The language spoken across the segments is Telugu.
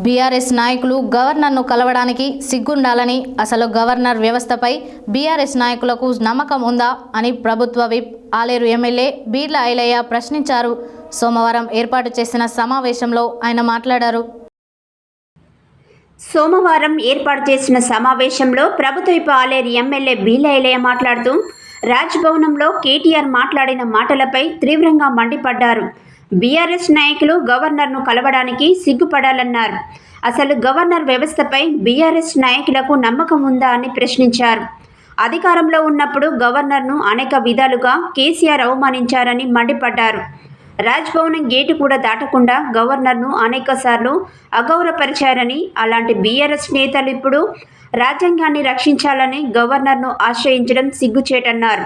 బీఆర్ఎస్ నాయకులు గవర్నర్ను కలవడానికి సిగ్గుండాలని, అసలు గవర్నర్ వ్యవస్థపై బీఆర్ఎస్ నాయకులకు నమ్మకం ఉందా అని ప్రభుత్వ విప్ ఆలేరు ఎమ్మెల్యే బీర్ల ఐలయ్య ప్రశ్నించారు. సోమవారం ఏర్పాటు చేసిన సమావేశంలో ఆయన మాట్లాడారు. సోమవారం ఏర్పాటు చేసిన సమావేశంలో ప్రభుత్వ విప్ ఆలేరు ఎమ్మెల్యే బీర్ల ఐలయ్య మాట్లాడుతూ రాజ్భవనంలో కేటీఆర్ మాట్లాడిన మాటలపై తీవ్రంగా మండిపడ్డారు. బీఆర్ఎస్ నాయకులు గవర్నర్ను కలవడానికి సిగ్గుపడాలన్నారు. అసలు గవర్నర్ వ్యవస్థపై బీఆర్ఎస్ నాయకులకు నమ్మకం ఉందా అని ప్రశ్నించారు. అధికారంలో ఉన్నప్పుడు గవర్నర్ను అనేక విధాలుగా కేసీఆర్ అవమానించారని మండిపడ్డారు. రాజ్భవనం గేటు కూడా దాటకుండా గవర్నర్ను అనేకసార్లు అగౌరవపరిచారని, అలాంటి బీఆర్ఎస్ నేతలు ఇప్పుడు రాజ్యాంగాన్ని రక్షించాలని గవర్నర్ను ఆశ్రయించడం సిగ్గుచేటన్నారు.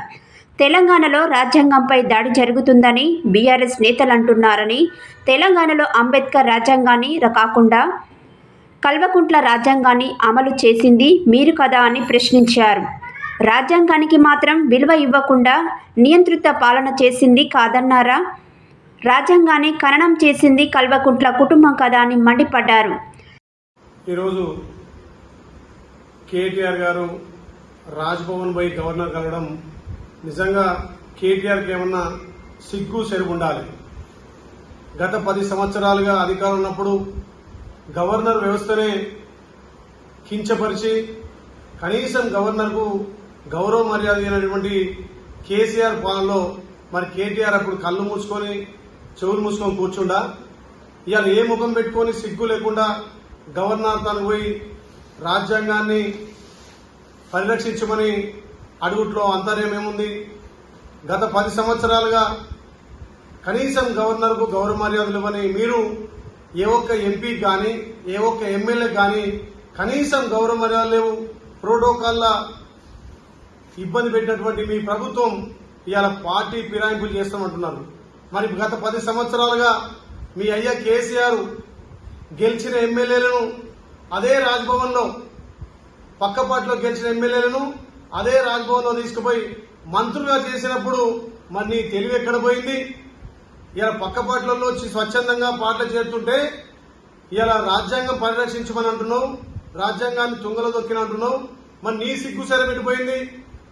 తెలంగాణలో రాజ్యాంగంపై దాడి జరుగుతుందని బీఆర్ఎస్ నేతలు అంటున్నారని, తెలంగాణలో అంబేద్కర్ రాజ్యాంగాన్ని కాకుండా కల్వకుంట్ల రాజ్యాంగాన్ని అమలు చేసింది మీరు కదా అని ప్రశ్నించారు. రాజ్యాంగానికి మాత్రం విలువ ఇవ్వకుండా నియంత్రిత పాలన చేసింది కాదన్నారా? రాజ్యాంగాన్ని ఖననం చేసింది కల్వకుంట్ల కుటుంబం కదా అని మండిపడ్డారు. ఈరోజు కేటీఆర్ గారు రాజ్భవన్ పై గవర్నర్ కలవడం నిజంగా కేటీఆర్కి ఏమన్నా సిగ్గు సెరుగు ఉండాలి. గత 10 సంవత్సరాలుగా అధికారం ఉన్నప్పుడు గవర్నర్ వ్యవస్థనే కించపరిచి కనీసం గవర్నర్కు గౌరవ మర్యాద అయినటువంటి కేసీఆర్ పాలనలో మరి కేటీఆర్ అప్పుడు కళ్ళు మూసుకొని చెవులు మూసుకొని కూర్చుండా ఇవాళ ఏ ముఖం పెట్టుకొని సిగ్గు లేకుండా గవర్నర్ తను పోయి రాజ్యాంగాన్ని పరిరక్షించమని అడుగుట్లో అంతర్యమేముంది? గత 10 సంవత్సరాలుగా కనీసం గవర్నర్కు గౌరవ మర్యాదలు ఇవ్వని మీరు ఏ ఒక్క ఎంపీ కానీ ఏ ఒక్క ఎమ్మెల్యే కానీ కనీసం గౌరవ మర్యాదలు లేవు. ప్రోటోకాల్ల ఇబ్బంది పెట్టినటువంటి మీ ప్రభుత్వం ఇవాళ పార్టీ ఫిరాయింపులు చేస్తామంటున్నారు. మరి గత 10 సంవత్సరాలుగా మీ అయ్య కేసీఆర్ గెలిచిన ఎమ్మెల్యేలను అదే రాజ్భవన్లో పక్కపాటిలో గెలిచిన ఎమ్మెల్యేలను అదే రాజ్భవన్లో తీసుకుపోయి మంత్రులుగా చేసినప్పుడు మరి నీ తెలివి ఎక్కడ పోయింది? ఇలా పక్కపాట్లలో వచ్చి స్వచ్ఛందంగా పాటలు చేరుతుంటే ఇలా రాజ్యాంగం పరిరక్షించమని అంటున్నావు, రాజ్యాంగాన్ని తుంగలో దొక్కిన అంటున్నావు. మరి నీ సిగ్గు సరిపెట్టిపోయింది.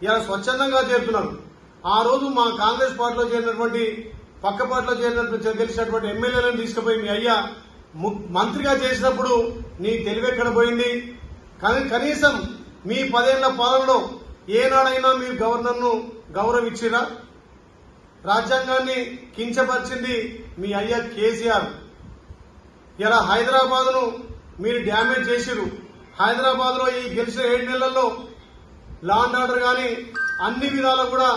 ఇలా స్వచ్ఛందంగా చేరుతున్నారు. ఆ రోజు మా కాంగ్రెస్ పార్టీలో చేరినటువంటి పక్కపాట్లో గెలిచినటువంటి ఎమ్మెల్యేలను తీసుకుపోయి మీ అయ్యా మంత్రిగా చేసినప్పుడు నీ తెలివి ఎక్కడ పోయింది? కనీసం మీ 10 ఏళ్ల పాలనలో ఏనాడైనా మీరు గవర్నర్ను గౌరవించిరా? రాజ్యాంగాన్ని కించపరిచింది మీ అయ్య కేసీఆర్. ఇలా హైదరాబాద్ను మీరు డ్యామేజ్ చేసిరు. హైదరాబాద్లో ఈ గెలిచిన 7 నెలల్లో లా అండ్ ఆర్డర్ కానీ అన్ని విధాలు కూడా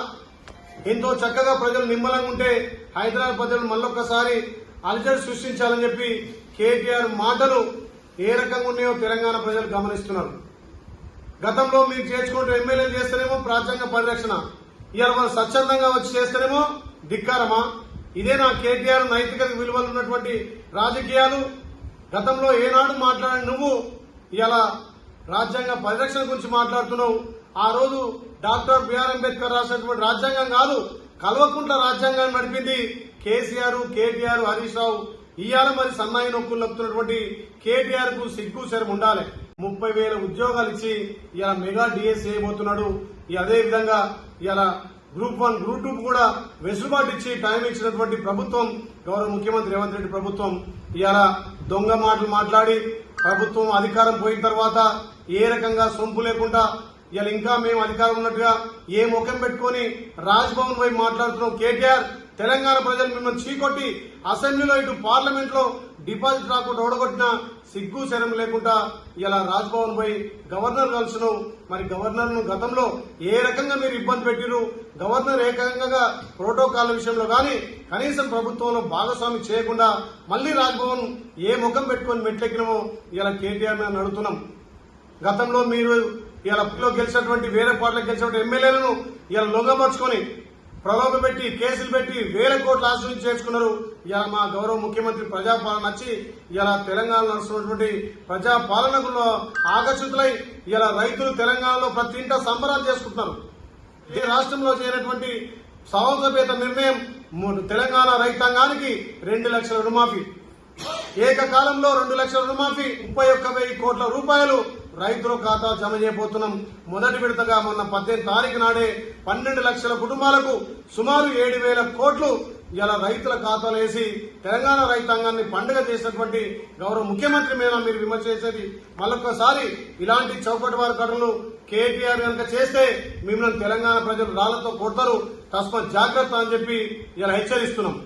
ఎంతో చక్కగా ప్రజలు నిమ్మలంగా ఉంటే హైదరాబాద్ ప్రజలు మళ్ళొక్కసారి అలజడి సృష్టించాలని చెప్పి కేటీఆర్ మాటలు ఏ రకంగా ఉన్నాయో తెలంగాణ ప్రజలు గమనిస్తున్నారు. గతంలో మీరు చేర్చుకుంటూ ఎమ్మెల్యేలు చేస్తేనేమో రాజ్యాంగ పరిరక్షణ, ఇవాళ వాళ్ళు స్వచ్ఛందంగా వచ్చి చేస్తేనేమో ధిక్కారమా? ఇదే నా కేటీఆర్ నైతిక విలువలు ఉన్నటువంటి రాజకీయాలు. గతంలో ఏనాడు మాట్లాడిన నువ్వు ఇవాళ రాజ్యాంగ పరిరక్షణ గురించి మాట్లాడుతున్నావు. ఆ రోజు డాక్టర్ బిఆర్ అంబేద్కర్ రాసినటువంటి రాజ్యాంగం కాదు, కల్వకుంట్ల రాజ్యాంగాన్ని నడిపింది కేసీఆర్, కేటీఆర్, హరీష్ రావు. ఇవాళ మరి సన్నాయి నొక్కులు నొక్కుతున్నటువంటి కేటీఆర్ కు సిగ్గు శరం ఉండాలి. 30,000 ఉద్యోగాలు ఇచ్చి ఇలా మెగా డిఎస్ చేయబోతున్నాడు. అదే విధంగా ఇలా గ్రూప్ 1, గ్రూప్ 2 కూడా వెసులుబాటు ఇచ్చి టైం ఇచ్చినటువంటి ప్రభుత్వం గౌరవ ముఖ్యమంత్రి రేవంత్ రెడ్డి ప్రభుత్వం. ఇలా దొంగ మాటలు మాట్లాడి ప్రభుత్వం అధికారం పోయిన తర్వాత ఏ రకంగా సొంపు లేకుండా ఇలా ఇంకా మేము అధికారం ఉన్నట్టుగా ఏ ముఖం పెట్టుకుని రాజ్భవన్ వైపు మాట్లాడుతున్నాం. కేటీఆర్, తెలంగాణ ప్రజలు మిమ్మల్ని చీకొట్టి అసెంబ్లీలో ఇటు పార్లమెంట్ లో డిపాజిట్ రాకుండా ఓడగొట్టిన సిగ్గు శరం లేకుండా ఇలా రాజ్భవన్ పై గవర్నర్ కలిసినావు. మరి గవర్నర్ ను గతంలో ఏ రకంగా మీరు ఇబ్బంది పెట్టిరు? గవర్నర్ ఏకంగా ప్రోటోకాల్ విషయంలో గాని కనీసం ప్రభుత్వంలో భాగస్వామి చేయకుండా మళ్లీ రాజ్భవన్ ఏ ముఖం పెట్టుకుని మెట్లెక్కినమో ఇలా కేటీఆర్ మీద నడుతున్నాం. గతంలో మీరు ఇలా గెలిచినటువంటి వేరే పార్టీలకు గెలిచినటువంటి ఎమ్మెల్యేలను ఇలా లొంగపరుచుకొని ప్రలోభ పెట్టి కేసులు పెట్టి వేల కోట్ల ఆశలు చేర్చుకున్నారు. ఇలా మా గౌరవ ముఖ్యమంత్రి ప్రజాపాలన నచ్చి ఇలా తెలంగాణ నడుస్తున్నటువంటి ప్రజాపాలనలో ఆకర్షితులై ఇలా రైతులు తెలంగాణలో ప్రతి ఇంట సంబరాలు చేసుకుంటున్నారు. ఈ రాష్ట్రంలో చేరినటువంటి సాహసోపేత నిర్ణయం తెలంగాణ రైతాంగానికి 2 లక్షల రుణమాఫీ. ఏకకాలంలో 2 లక్షల రుణమాఫీ 31,000 కోట్ల రూపాయలు రైతుల ఖాతా జమ చేయబోతున్నాం. మొదటి విడతగా మొన్న 18 తారీఖు నాడే 12 లక్షల కుటుంబాలకు సుమారు 7,000 కోట్లు ఇలా రైతుల ఖాతాలు వేసి తెలంగాణ రైతాంగాన్ని పండుగ చేసినటువంటి గౌరవ ముఖ్యమంత్రి మీద మీరు విమర్శ చేసేది మళ్ళొక్కసారి ఇలాంటి చౌకటి వారి ఘటనలు కేటీఆర్ కనుక చేస్తే మిమ్మల్ని తెలంగాణ ప్రజలు రాళ్లతో కొడతారు, తస్మాత్ జాగ్రత్త అని చెప్పి ఇలా హెచ్చరిస్తున్నాం.